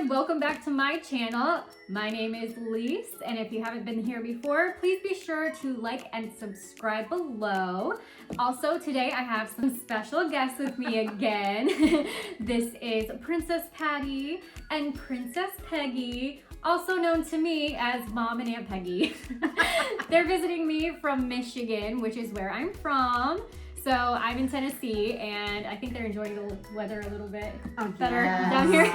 everyone, welcome back to my channel. My name is Lise, and if you haven't been here before, please be sure to like and subscribe below. Also, today I have some special guests with me again. This is Princess Patty and Princess Peggy, also known to me as Mom and Aunt Peggy. They're visiting me from Michigan, which is where I'm from. So I'm in Tennessee, and I think they're enjoying the weather a little bit better down here.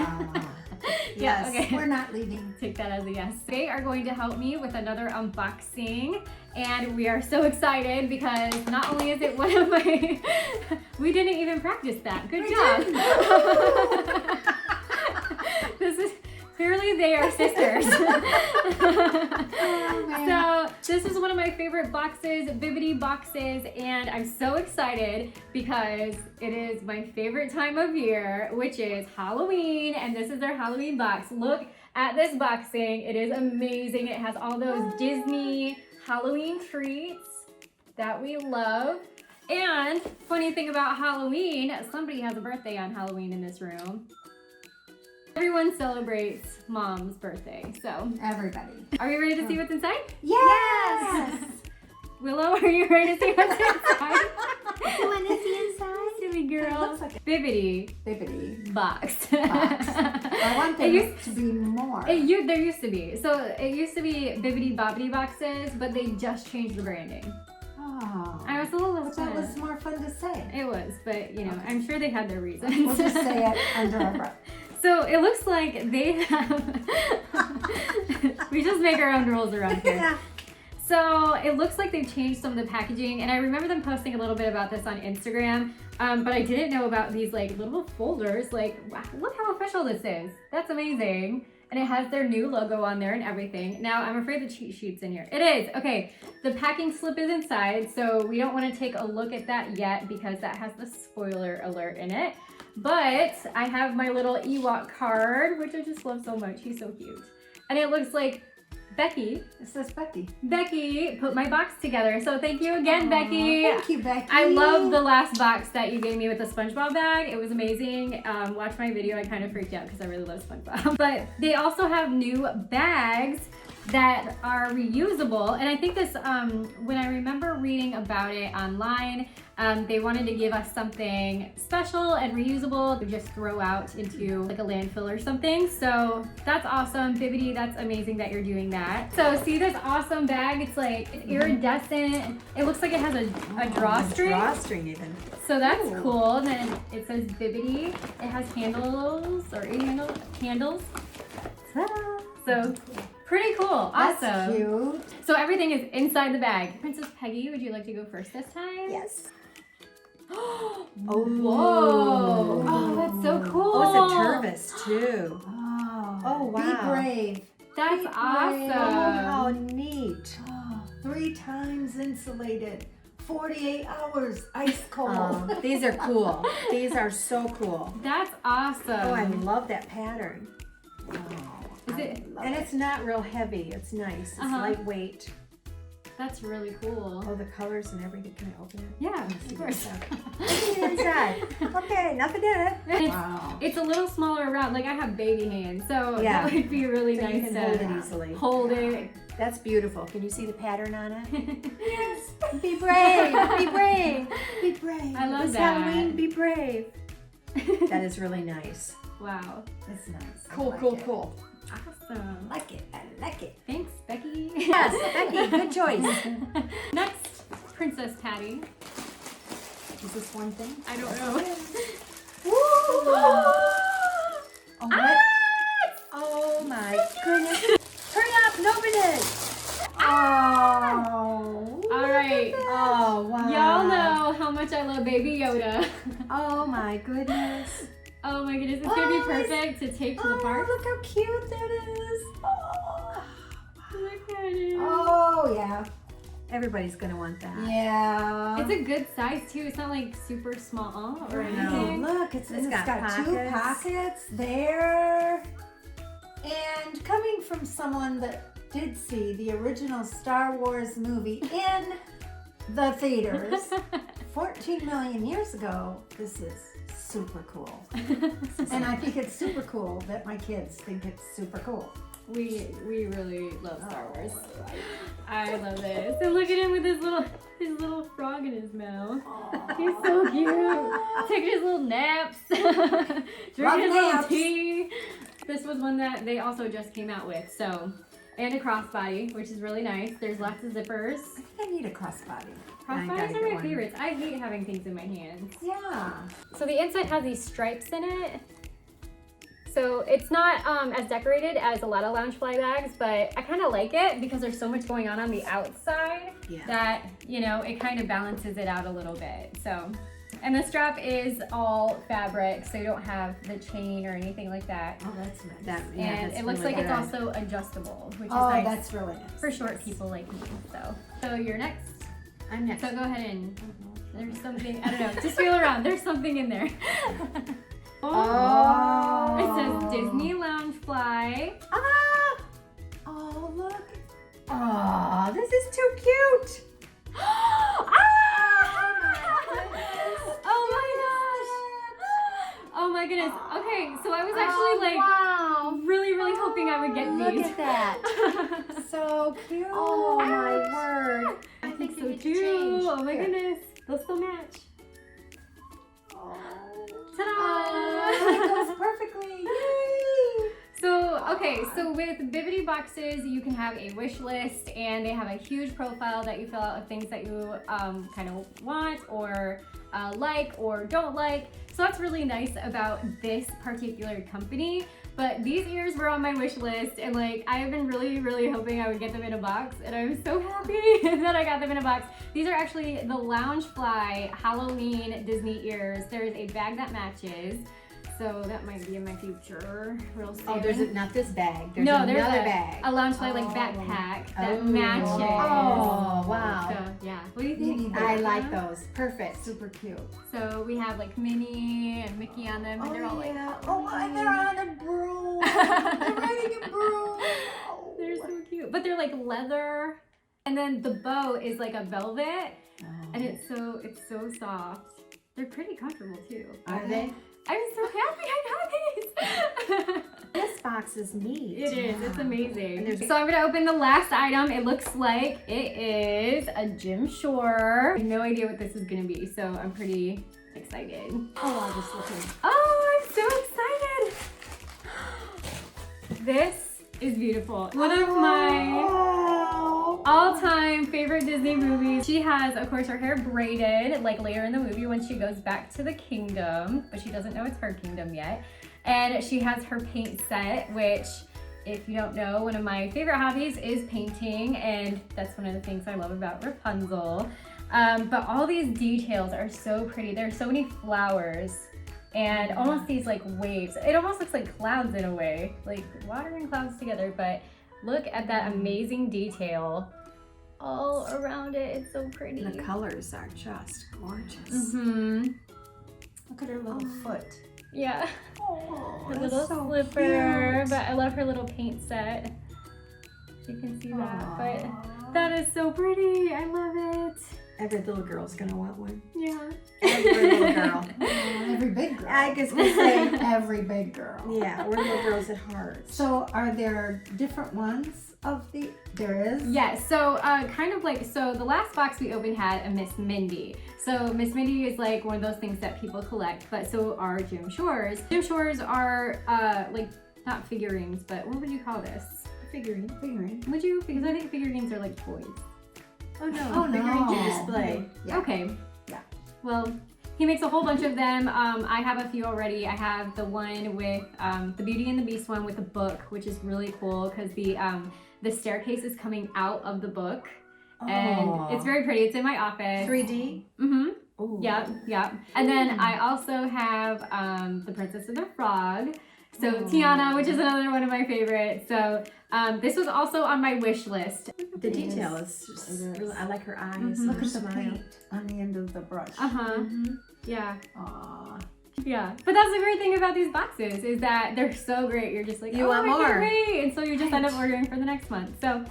Yes, okay. We're not leaving. Take that as a yes. They are going to help me with another unboxing, and we are so excited because not only is it one of my... We didn't even practice that. Good job. This is... Clearly they are sisters. So this is one of my favorite boxes, Bibbidi boxes, and I'm so excited because it is my favorite time of year, which is Halloween, and this is their Halloween box. Look at this boxing. It is amazing. It has all those Disney Halloween treats that we love. And funny thing about Halloween, somebody has a birthday on Halloween in this room. Everyone celebrates Mom's birthday, so. Everybody. Are we ready to see what's inside? Yes! Willow, are you ready to see what's inside? You want to see inside? Silly girl. It looks like a Bibbidi box. I want there to be more. There used to be. So it used to be Bibbidi Bobbidi boxes, but they just changed the branding. Oh. I was a little upset. That was more fun to say. It was, but you know, I'm sure they had their reasons. We'll just say it under our breath. So it looks like they have, we just make our own rules around here. Yeah. So it looks like they've changed some of the packaging, and I remember them posting a little bit about this on Instagram, but I didn't know about these like little folders. Like, wow, look how official this is. That's amazing. And it has their new logo on there and everything. Now, I'm afraid the cheat sheet's in here. It is, okay. The packing slip is inside, so we don't wanna take a look at that yet because that has the spoiler alert in it. But I have my little Ewok card, which I just love so much. He's so cute. And it looks like Becky. It says Becky. Becky put my box together. So thank you again, Becky. Thank you, Becky. I love the last box that you gave me with the SpongeBob bag. It was amazing. Watch my video. I kind of freaked out because I really love SpongeBob. But they also have new bags that are reusable. And I think this, when I remember reading about it online, they wanted to give us something special and reusable to just throw out into like a landfill or something. So that's awesome. Bibbidi, that's amazing that you're doing that. So see this awesome bag? It's like iridescent. It looks like it has a drawstring. Drawstring even. So that's cool. Then it says Bibbidi. It has handles or handles. So pretty cool. Awesome. That's cute. So everything is inside the bag. Princess Peggy, would you like to go first this time? Yes. Oh, whoa. Oh, that's so cool. Oh, it's a Turvis too. Oh, wow. Be brave. That's Be awesome. brave. Oh, how neat. Oh, 3 times insulated. 48 hours ice cold. These are cool. These are so cool. That's awesome. Oh, I love that pattern. Is it? And it's not real heavy. It's nice. It's lightweight. That's really cool. Oh, the colors and everything. Can I open it? Yeah, of course. Look inside. Okay, nothing in it. It's a little smaller around. Like I have baby hands, so Yeah. that would be really So nice you can to hold it easily. hold it. That's beautiful. Can you see the pattern on it? Yes. Be brave. Be brave. Be brave. I love It's that. Halloween. Be brave. That is really nice. Wow. It's nice. Cool, I like cool, it. cool. Awesome. I like it. I like it. Thanks, Becky. Yes, Becky, good choice. Next, Princess Patty. Is this one thing? I don't know. Oh, what? Oh my goodness. Hurry up and open it. Oh. All right. Oh, wow. Y'all know how much I love Baby Yoda. Oh my goodness. Oh my goodness, it's gonna be perfect to take to the park. Look how cute that is. Oh. Look at it. Oh, yeah. Everybody's going to want that. Yeah. It's a good size too. It's not like super small or Right. anything. Look, it's got pockets. 2 pockets there. And coming from someone that did see the original Star Wars movie in the theaters 14 million years ago, this is super cool. And I think it's super cool that my kids think it's super cool. We really love Star Wars. I love this. And look at him with his little frog in his mouth. He's so cute. Taking his little naps. Drinking his little tea. This was one that they also just came out with. So, and a crossbody, which is really nice. There's lots of zippers. I think I need a crossbody. Crossbodies are my favorites. I hate having things in my hands. Yeah. So the inside has these stripes in it. So it's not as decorated as a lot of Loungefly bags, but I kind of like it because there's so much going on the outside that, you know, it kind of balances it out a little bit. So, and the strap is all fabric, so you don't have the chain or anything like that. Oh, that's nice. And it looks really like good. it's also adjustable, which is Oh, nice that's really nice. for short people like me. So you're next. I'm next. So go ahead and, there's something, I don't know, just feel around. There's something in there. Oh. It says Disney Loungefly. Ah! Oh, look. Oh, this is too cute. Oh my goodness. Okay, so I was actually really hoping I would get these. Look at that. So cute. Oh my word. I think you so need to too. change. Oh my Here. goodness. They'll still match. Oh. Ta-da! It goes perfectly. Yay! So, okay, so with Bibbidi boxes, you can have a wish list and they have a huge profile that you fill out of things that you kind of want or like or don't like. So that's really nice about this particular company. But these ears were on my wish list and like I have been really hoping I would get them in a box and I'm so happy that I got them in a box. These are actually the Loungefly Halloween Disney ears. There's a bag that matches. So that might be in my future real soon. Oh, there's not this bag. There's there's another bag. a Loungefly like backpack that Oh. matches. Oh, wow. So yeah, what do you You think? need I like those. Perfect. Super cute. So we have like Minnie and Mickey on them, and they're all like, Oh, and they're on a broom. They're riding a broom. Oh. they're so cute. But they're like leather, and then the bow is like a velvet, and it's so soft. They're pretty comfortable too. Are they? I'm so happy I got these. This box is neat. It is. It's amazing. And So I'm going to open the last item. It looks like it is a Jim Shore. I have no idea what this is going to be, so I'm pretty excited. Oh, I was looking. Oh, I'm so excited. This is beautiful. One of my all-time favorite Disney movies. She has, of course, her hair braided, like later in the movie when she goes back to the kingdom, but she doesn't know it's her kingdom yet. And she has her paint set, which, if you don't know, one of my favorite hobbies is painting, and that's one of the things I love about Rapunzel. But all these details are so pretty. There's so many flowers and almost these like waves. It almost looks like clouds in a way, like water and clouds together, but look at that amazing detail all around it. It's so pretty. The colors are just gorgeous. Mm-hmm. Look at her little foot. Yeah. Oh, Her that's little so slipper, cute. but I love her little paint set. You can see that, Aw. but that is so pretty. I love it. Every little girl's gonna want one. Yeah. Every little girl. Every big girl. I guess we say, Every big girl. yeah, we're little girls at heart. So are there different ones of the, there is? Yes, so kind of like, so the last box we opened had a Miss Mindy. So Miss Mindy is like one of those things that people collect, but so are Jim Shores. Jim Shores are like, not figurines, but what would you call this? Figurine. Would you? Because I think figurines are like toys. Oh no, Oh, no. figurine to display. Yeah. Okay. Yeah. Well, he makes a whole bunch of them. I have a few already. I have the one with the Beauty and the Beast one with the book, which is really cool because the staircase is coming out of the book. And it's very pretty. It's in my office. 3D. Mm-hmm. Oh. Yep. And then I also have the Princess and the Frog. So Tiana, which is another one of my favorites. So this was also on my wish list. The detail is just really, I like her eyes. Mhm. and Look her at the smile. paint on the end of the brush. Uh-huh. Mhm. Yeah. Aw. Yeah, but that's the great thing about these boxes is that they're so great. You're just like, You oh, want I can't more. wait. And so you just end up ordering for the next month. So,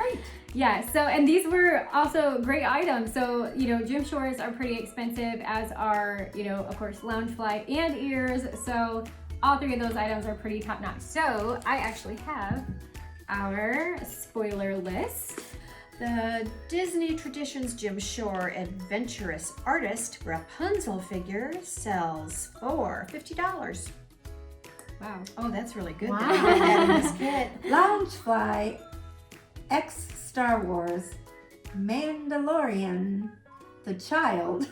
yeah. So, and these were also great items. So, you know, gym shorts are pretty expensive, as are, you know, of course, Loungefly and ears. So, all three of those items are pretty top notch. So, I actually have our spoiler list. The Disney Traditions Jim Shore Adventurous Artist Rapunzel figure sells for $50. Wow. Oh, that's really good. Wow. That you put that in this kit. Loungefly, X Star Wars, Mandalorian, the Child.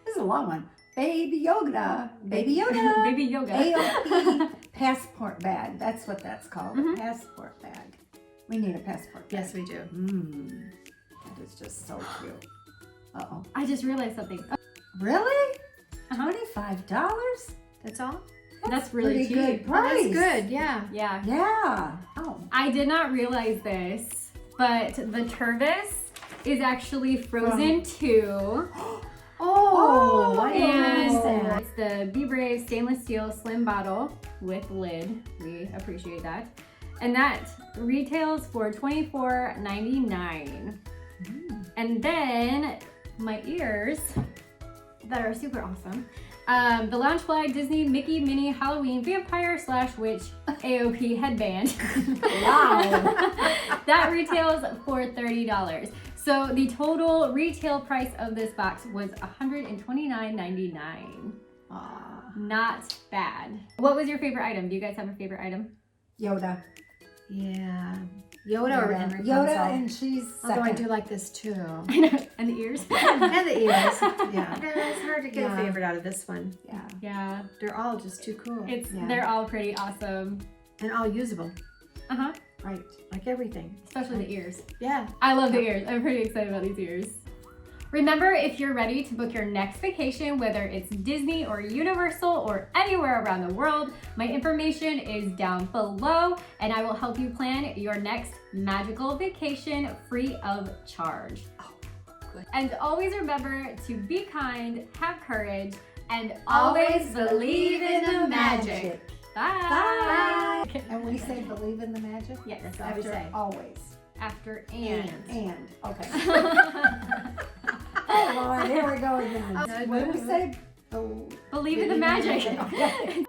This is a long one. Baby Yoda. Baby Yoda. Baby yoga. AOP passport bag. That's what that's called. Mhm. A passport bag. We need a passport bag. Yes, we do. That is just so cute. Uh-oh. I just realized something. Oh, Really? Uh-huh. $25? That's all? that's really pretty cheap. good Oh, that's price. good, yeah. Yeah. Yeah. Oh. I did not realize this, but the Tervis is actually frozen too. Oh, I didn't And notice that. it's the Be Brave stainless steel slim bottle with lid. We appreciate that. And that retails for $24.99. And then my ears that are super awesome. The Loungefly Disney Mickey Minnie Halloween Vampire / Witch AOP headband. Wow. That retails for $30. So the total retail price of this box was $129.99. Not bad. What was your favorite item? Do you guys have a favorite item? Yoda. Yeah. Yoda or and Rapunzel. Yoda, and she's Although I second. do like this too. I know. And the ears. And the ears. Yeah. It's hard to get Yeah. a favorite out of this one. Yeah. Yeah. They're all just too cool. Yeah. They're all pretty awesome. And all usable. Uh-huh. Right. Like everything. Especially the ears. Yeah. I love the ears. I'm pretty excited about these ears. Remember, if you're ready to book your next vacation, whether it's Disney or Universal or anywhere around the world, my information is down below and I will help you plan your next magical vacation free of charge. Good. And always remember to be kind, have courage, and always believe in the magic. Bye. Bye. And we say believe in the magic? Yes, That's what we After say. always. After and. And. Okay. Oh, Lord, here we go again. What do we say? Believe in the magic. Okay.